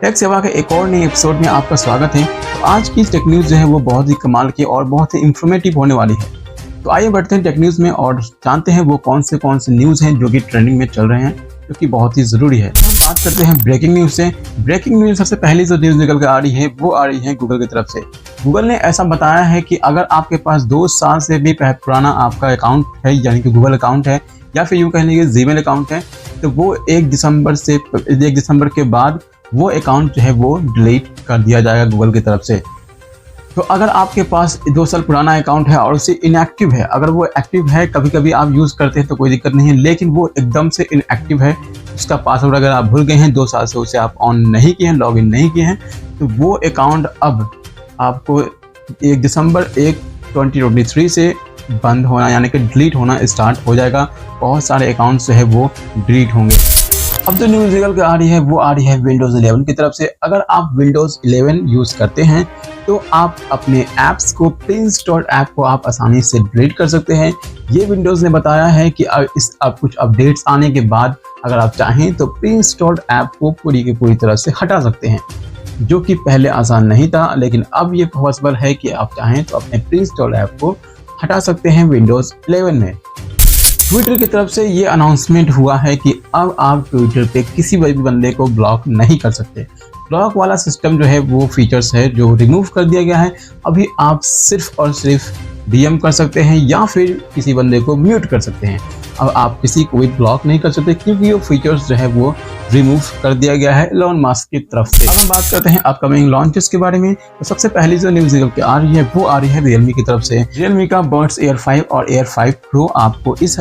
Take सेवा के एक और नए एपिसोड में आपका स्वागत है। तो आज की टेक न्यूज़ जो है वो बहुत ही कमाल की और बहुत ही इंफॉर्मेटिव होने वाली है। तो आइए बढ़ते हैं टेक न्यूज़ में और जानते हैं वो कौन से न्यूज़ हैं जो कि ट्रेंडिंग में चल रहे हैं, जो कि बहुत ही ज़रूरी है। हम बात करते हैं ब्रेकिंग न्यूज़ से। ब्रेकिंग न्यूज़ सबसे पहली जो न्यूज़ निकल कर आ रही है वो आ रही है गूगल की तरफ से। गूगल ने ऐसा बताया है कि अगर आपके पास 2 साल से भी पुराना आपका अकाउंट है, यानी कि गूगल अकाउंट है या फिर यूँ कह लीजिए जीमेल अकाउंट है, तो वो 1 दिसंबर के बाद वो अकाउंट जो है वो डिलीट कर दिया जाएगा गूगल की तरफ से। तो अगर आपके पास 2 साल पुराना अकाउंट है और उसे इनएक्टिव है, अगर वो एक्टिव है, कभी कभी आप यूज़ करते हैं तो कोई दिक्कत नहीं है, लेकिन वो एकदम से इनएक्टिव है, उसका पासवर्ड अगर आप भूल गए हैं, 2 साल से उसे आप ऑन नहीं किए हैं, लॉगिन नहीं किए हैं, तो वो अकाउंट अब आपको 1 दिसंबर 2023 से बंद होना यानी कि डिलीट होना स्टार्ट हो जाएगा। बहुत सारे अकाउंट्स जो है वो डिलीट होंगे। अब जो न्यूज़ निकल के आ रही है वो आ रही है विंडोज़ 11 की तरफ से। अगर आप विंडोज़ 11 यूज़ करते हैं तो आप अपने ऐप्स को प्री इंस्टॉल्ड ऐप को आप आसानी से डिलीट कर सकते हैं। ये विंडोज़ ने बताया है कि अब कुछ अपडेट्स आने के बाद अगर आप चाहें तो प्री इंस्टॉल्ड ऐप को पूरी की पूरी तरह से हटा सकते हैं, जो कि पहले आसान नहीं था, लेकिन अब ये पॉसिबल है कि आप चाहें तो अपने प्री इंस्टॉल्ड ऐप को हटा सकते हैं विंडोज़ 11 में। ट्विटर की तरफ से ये अनाउंसमेंट हुआ है कि अब आप ट्विटर पे किसी भी बंदे को ब्लॉक नहीं कर सकते। ब्लॉक वाला सिस्टम जो है वो फीचर्स है जो रिमूव कर दिया गया है। अभी आप सिर्फ और सिर्फ डीएम कर सकते हैं या फिर किसी बंदे को म्यूट कर सकते हैं। अब आप किसी को भी ब्लॉक नहीं कर सकते क्योंकि वो फीचर्स जो है वो रिमूव कर दिया गया है एलोन मस्क की तरफ से। अब हम बात करते हैं अपकमिंग लॉन्चेस के बारे में। तो सबसे पहली जो न्यूज़ निकल के आ रही है वो आ रही है रियलमी की तरफ से। रियलमी का बड्स एयर 5 और एयर 5 प्रो आपको इस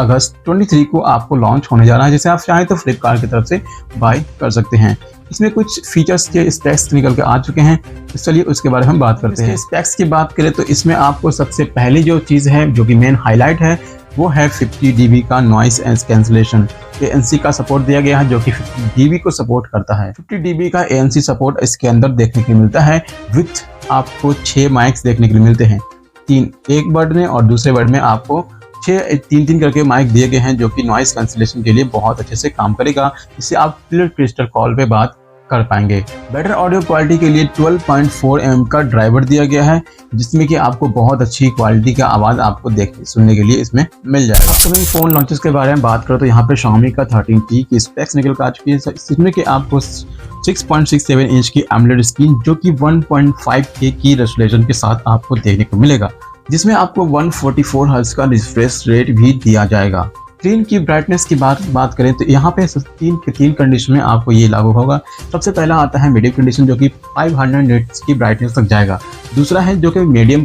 अगस्त 23 को आपको लॉन्च होने जा रहा है, जिसे आप चाहें तो फ्लिपकार्ट की तरफ से बाय कर सकते हैं। इसमें कुछ फीचर्स के स्पेक्स निकल के आ चुके हैं, तो चलिए उसके बारे में हम बात करते हैं। स्पेक्स की बात करें तो इसमें आपको सबसे पहली जो चीज़ है जो कि मेन हाईलाइट है वो है 50 dB का नॉइस कैंसलेशन। ANC का सपोर्ट दिया गया है जो कि 50 dB को सपोर्ट करता है। 50 dB का ANC सपोर्ट इसके अंदर देखने के लिए मिलता है। विथ आपको 6 माइक्स देखने के लिए मिलते हैं, 3 एक बर्ड में और दूसरे बर्ड में आपको 3 करके माइक दिए गए हैं, जो कि नॉइस कैंसलेशन के लिए बहुत अच्छे से काम करेगा। इससे आप क्लियर क्रिस्टल कॉल पे बात कर पाएंगे। बेटर ऑडियो क्वालिटी के लिए 12.4 mm का ड्राइवर दिया गया है, जिसमें कि आपको बहुत अच्छी क्वालिटी का आवाज़ आपको सुनने के लिए इसमें मिल जाएगा। अपकमिंग फ़ोन लॉन्चेस के बारे में बात करो तो यहाँ पे Xiaomi का 13T की स्पेक्स निकल कर आ चुकी है, जिसमें कि आपको 6.67 इंच की AMOLED स्क्रीन जो कि 1.5K की रेजोल्यूशन के साथ आपको देखने को मिलेगा, जिसमें आपको 144 हर्ट्ज का रिफ्रेश रेट भी दिया जाएगा। स्क्रीन की ब्राइटनेस की बात करें तो यहाँ पे 3 कंडीशन में आपको ये लागू होगा। सबसे पहला आता है मीडियम कंडीशन जो कि 500 निट्स की ब्राइटनेस तक जाएगा। दूसरा है जो कि मीडियम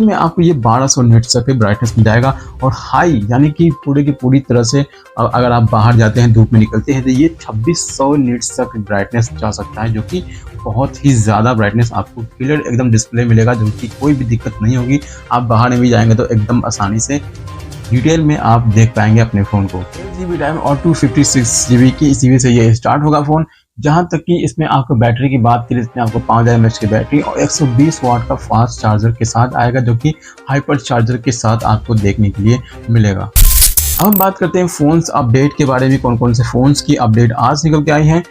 में आपको ये 1200 निट्स तक की ब्राइटनेस मिल जाएगा। और हाई यानी कि पूरी की पूरी तरह से अगर आप बाहर जाते हैं, धूप में निकलते हैं, तो ये 2600 निट्स तक ब्राइटनेस जा सकता है, जो कि बहुत ही ज़्यादा ब्राइटनेस आपको क्लियर एकदम डिस्प्ले मिलेगा, जो कि कोई भी दिक्कत नहीं होगी। आप बाहर में भी जाएंगे तो एकदम आसानी से डिटेल में आप देख पाएंगे अपने फ़ोन को। 8GB रैम और 256GB की इसी से ये स्टार्ट होगा फ़ोन। जहाँ तक कि इसमें आपको बैटरी की बात करें, इसमें आपको 5000 mAh की बैटरी और 120 वाट का फास्ट चार्जर के साथ आएगा, जो कि हाइपर चार्जर के साथ आपको देखने के लिए मिलेगा। अब हम बात करते हैं फ़ोन्स अपडेट के बारे में, कौन कौन से फ़ोन्स की अपडेट आज निकल के आई है।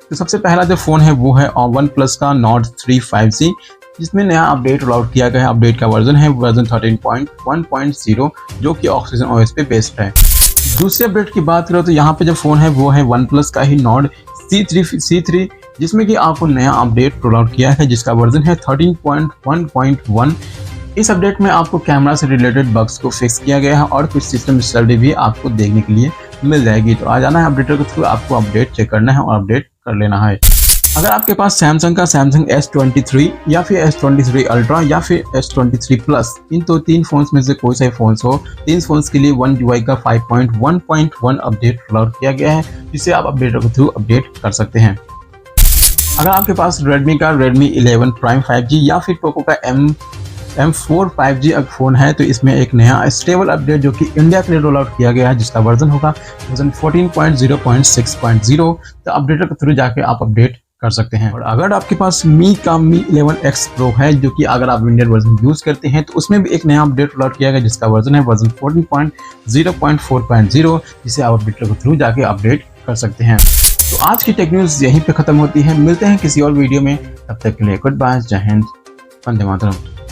तो सबसे पहला जो फ़ोन है वो है OnePlus का Nord 3 5G, जिसमें नया अपडेट रोल आउट किया गया है। अपडेट का वर्जन है वर्जन 13.1.0 जो कि Oxygen OS पे बेस्ड है। दूसरे अपडेट की बात करें तो यहाँ पे जो फ़ोन है वो है OnePlus का ही Nord C3, जिसमें कि आपको नया अपडेट रोल आउट किया है, जिसका वर्जन है 13.1.1। इस अपडेट में आपको कैमरा से रिलेटेड बग्स को फिक्स किया गया है और कुछ सिस्टम स्टेबिलिटी भी आपको देखने के लिए मिल जाएगी। तो आ जाना है अपडेटर के थ्रू, आपको अपडेट चेक करना है और अपडेट कर लेना है। अगर आपके पास सैमसंग का Samsung S23 या फिर S23 Ultra या फिर S23 Plus, इन तो 3 फोन्स में से कोई सा फोन्स हो, 3 फोन्स के लिए One UI का 5.1.1 अपडेट रोल किया गया है, जिसे आप अपडेटर के थ्रू अपडेट कर सकते हैं। अगर आपके पास Redmi का Redmi 11 Prime 5G या फिर Poco का M4 5G फ़ोन है, तो इसमें एक नया स्टेबल अपडेट जो कि इंडिया के लिए रोल आउट किया गया है, जिसका वर्जन होगा वर्जन 14.0.6.0। तो अपडेटर के थ्रू जाके आप अपडेट कर सकते हैं। और अगर आपके पास Mi 11X Pro है, जो कि अगर आप इंडियन वर्जन यूज़ करते हैं, तो उसमें भी एक नया अपडेट रोल आउट किया गया, जिसका वर्जन है वर्जन 14.0.4.0, जिसे आप अपडेटर के थ्रू जाके अपडेट कर सकते हैं। तो आज की टेक न्यूज़ यहीं पे खत्म होती है। मिलते हैं किसी और वीडियो में, तब तक के लिए गुड बाय, जय हिंद, वंदे मातरम।